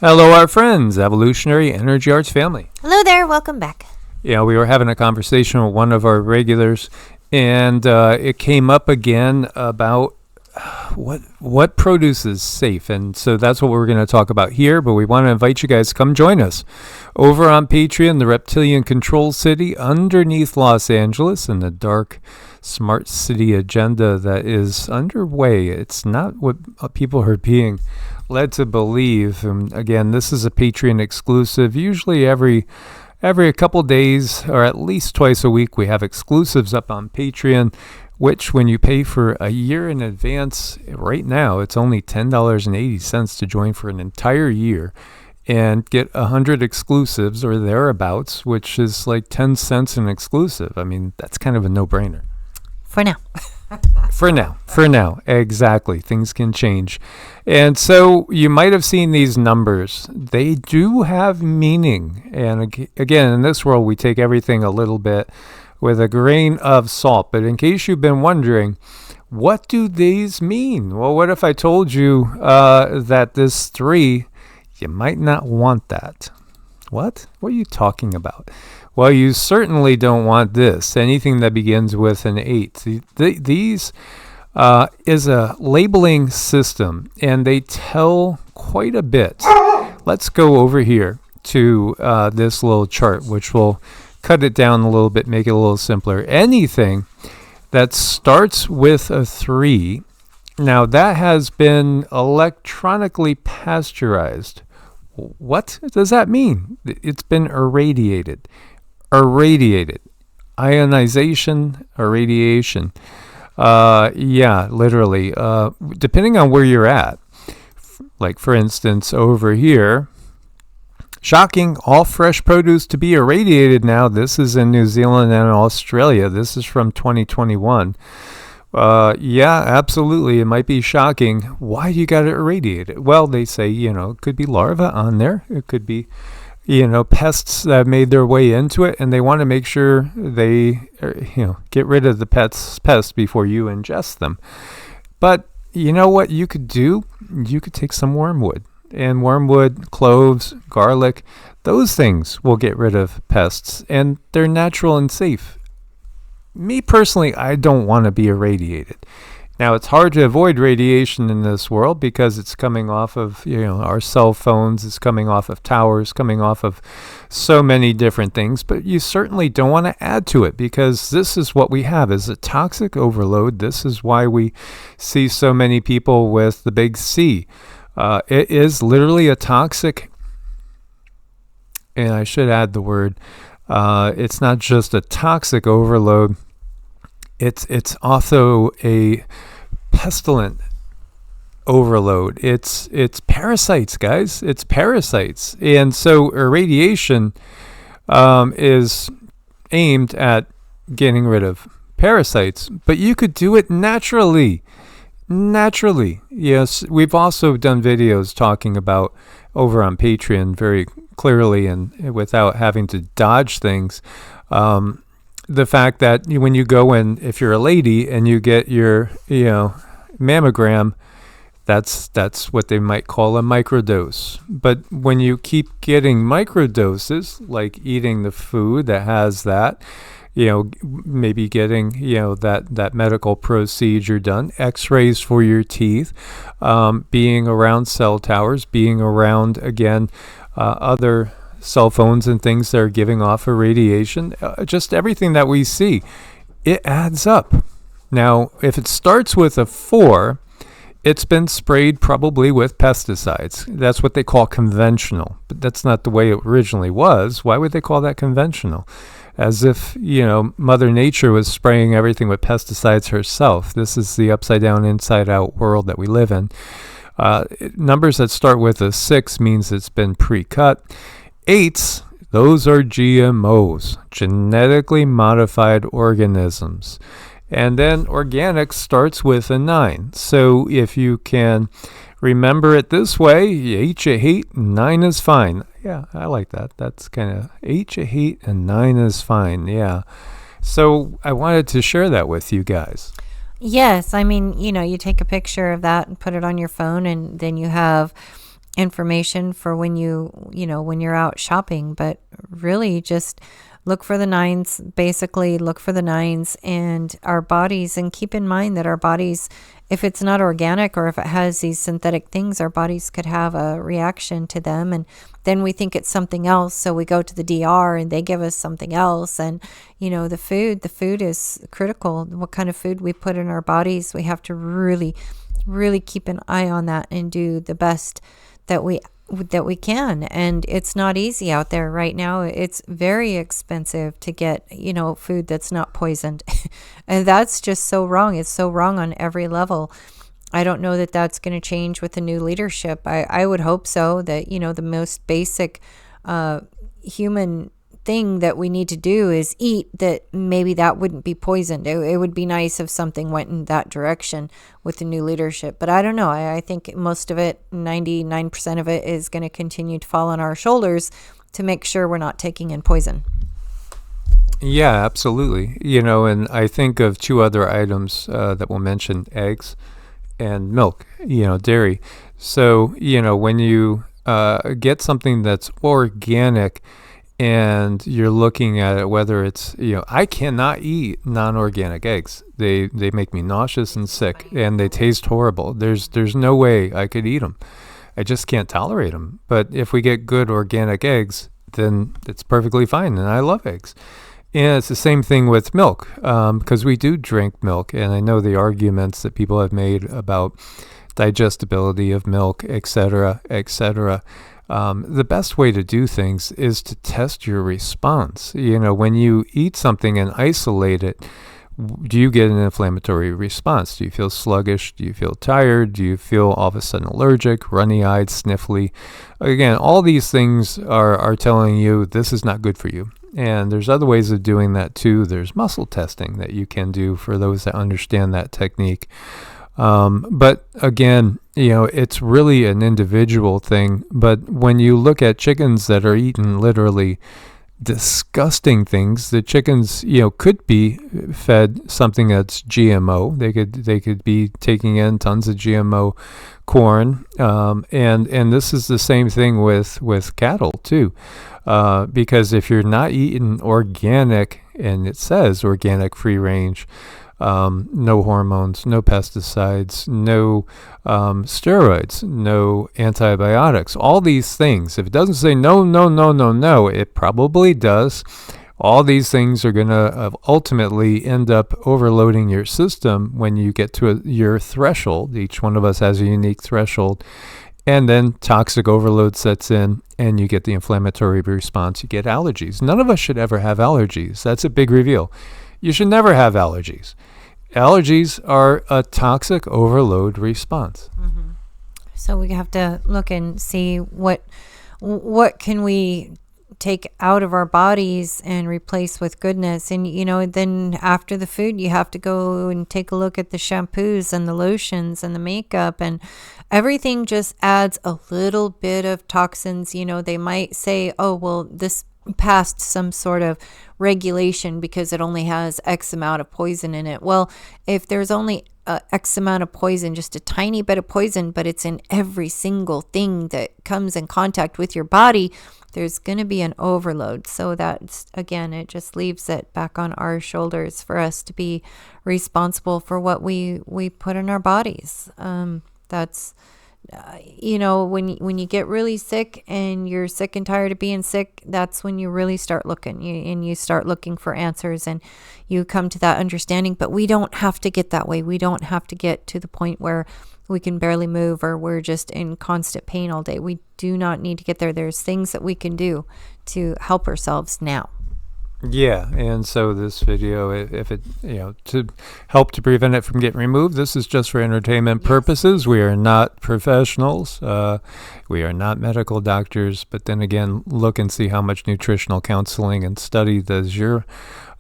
Hello, our friends, Evolutionary Energy Arts family. Hello there, welcome back. Yeah, we were having a conversation with one of our regulars, and it came up again about what produce is safe, and so that's what we're going to talk about here. But we want to invite you guys to come join us over on Patreon, the Reptilian Control City underneath Los Angeles, and the dark smart city agenda that is underway. It's not what people are being led to believe. And again, this is a Patreon exclusive. Usually every couple days, or at least twice a week, we have exclusives up on Patreon, which when you pay for a year in advance, right now it's only $10.80 to join for an entire year and get 100 exclusives or thereabouts, which is like 10 cents an exclusive. I mean, that's kind of a no-brainer. For now. For now, exactly. Things can change. And so you might have seen these numbers. They do have meaning. And again, in this world, we take everything a little bit with a grain of salt. But in case you've been wondering, what do these mean? Well, what if I told you that this 3, you might not want that? What? What are you talking about? Well, you certainly don't want this. Anything that begins with an 8. These is a labeling system, and they tell quite a bit. Let's go over here to this little chart, which will cut it down a little bit, make it a little simpler. Anything that starts with a 3, now that has been electronically pasteurized. What does that mean? It's been irradiated. Ionization, irradiation. Yeah, literally. Depending on where you're at. Like, for instance, over here, shocking, all fresh produce to be irradiated now. This is in New Zealand and Australia. This is from 2021. Yeah, absolutely. It might be shocking. Why do you got to irradiate it? Well, they say, it could be larvae on there. It could be, pests that made their way into it, and they want to make sure they, get rid of the pests before you ingest them. But you know what you could do? You could take some wormwood. And wormwood, cloves, garlic, those things will get rid of pests, and they're natural and safe. Me personally, I don't want to be irradiated. Now, it's hard to avoid radiation in this world because it's coming off of, our cell phones, it's coming off of towers, coming off of so many different things, but you certainly don't want to add to it because this is what we have, is a toxic overload. This is why we see so many people with the big C. It is literally a toxic, and I should add the word, it's not just a toxic overload, it's also a pestilent overload. It's parasites, guys. It's parasites. And so irradiation is aimed at getting rid of parasites, but you could do it naturally. Yes, we've also done videos talking about over on Patreon very clearly and without having to dodge things. The fact that when you go in, if you're a lady and you get your, mammogram, that's what they might call a microdose. But when you keep getting microdoses, like eating the food that has that, maybe getting, that medical procedure done, x-rays for your teeth, being around cell towers, being around, again, other cell phones and things that are giving off irradiation, just everything that we see, it adds up. Now, if it starts with a 4, it's been sprayed probably with pesticides. That's what they call conventional, but that's not the way it originally was. Why would they call that conventional? As if, Mother Nature was spraying everything with pesticides herself. This is the upside down, inside out world that we live in. Numbers that start with a 6 means it's been pre-cut. 8s, those are GMOs, genetically modified organisms. And then organic starts with a 9. So if you can remember it this way, 8 you hate, 9 is fine. Yeah, I like that. That's kind of 8 you hate and 9 is fine. Yeah. So I wanted to share that with you guys. Yes, I mean, you take a picture of that and put it on your phone, and then you have information for when when you're out shopping, but really just look for the nines, basically look for the nines and our bodies, and keep in mind that our bodies, if it's not organic or if it has these synthetic things, our bodies could have a reaction to them. And then we think it's something else. So we go to the DR and they give us something else. And, the food is critical. What kind of food we put in our bodies, we have to really, really keep an eye on that and do the best that we can. And it's not easy out there right now. It's very expensive to get, food that's not poisoned. And that's just so wrong. It's so wrong on every level. I don't know that that's going to change with the new leadership. I would hope so, that, the most basic human thing that we need to do is eat, that maybe that wouldn't be poisoned. It would be nice if something went in that direction with the new leadership. But I don't know. I think most of it, 99% of it, is going to continue to fall on our shoulders to make sure we're not taking in poison. Yeah, absolutely. And I think of two other items that we'll mention: eggs and milk, dairy. So, when you get something that's organic, and you're looking at it, whether it's, I cannot eat non-organic eggs. They make me nauseous and sick, and they taste horrible. There's no way I could eat them. I just can't tolerate them. But if we get good organic eggs, then it's perfectly fine, and I love eggs. And it's the same thing with milk, because we do drink milk, and I know the arguments that people have made about digestibility of milk, etc., etc. The best way to do things is to test your response. When you eat something and isolate it, do you get an inflammatory response? Do you feel sluggish? Do you feel tired? Do you feel all of a sudden allergic, runny-eyed, sniffly? Again, all these things are telling you this is not good for you. And there's other ways of doing that too. There's muscle testing that you can do for those that understand that technique. But again, it's really an individual thing. But when you look at chickens that are eating literally disgusting things, the chickens, could be fed something that's GMO. They could be taking in tons of GMO corn. And this is the same thing with cattle too. Because if you're not eating organic, and it says organic, free range, no hormones, no pesticides, no steroids, no antibiotics, all these things. If it doesn't say no, it probably does. All these things are going to ultimately end up overloading your system when you get to your threshold. Each one of us has a unique threshold. And then toxic overload sets in, and you get the inflammatory response. You get allergies. None of us should ever have allergies. That's a big reveal. You should never have allergies. Allergies are a toxic overload response. Mm-hmm. So we have to look and see what can we take out of our bodies and replace with goodness. And, then after the food, you have to go and take a look at the shampoos and the lotions and the makeup, and everything just adds a little bit of toxins. They might say, oh, well, this passed some sort of regulation because it only has X amount of poison in it. Well, if there's only X amount of poison, just a tiny bit of poison, but it's in every single thing that comes in contact with your body, there's going to be an overload. So that's, again, it just leaves it back on our shoulders for us to be responsible for what we put in our bodies. That's when you get really sick and you're sick and tired of being sick, that's when you really start looking, and you start looking for answers, and you come to that understanding. But we don't have to get that way. We don't have to get to the point where we can barely move or we're just in constant pain all day. We do not need to get there. There's things that we can do to help ourselves now. Yeah, and so this video, if it, to help to prevent it from getting removed, this is just for entertainment purposes. We are not professionals. We are not medical doctors. But then again, look and see how much nutritional counseling and study does your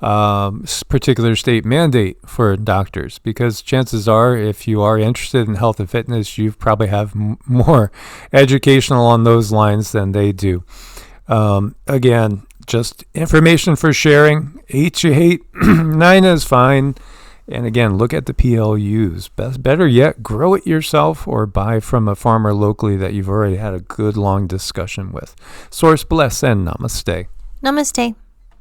particular state mandate for doctors. Because chances are, if you are interested in health and fitness, you probably have more educational on those lines than they do. Again, just information for sharing. 8 you hate, 9 is fine. And again, look at the PLUs. Better yet, grow it yourself or buy from a farmer locally that you've already had a good long discussion with. Source bless and namaste. Namaste.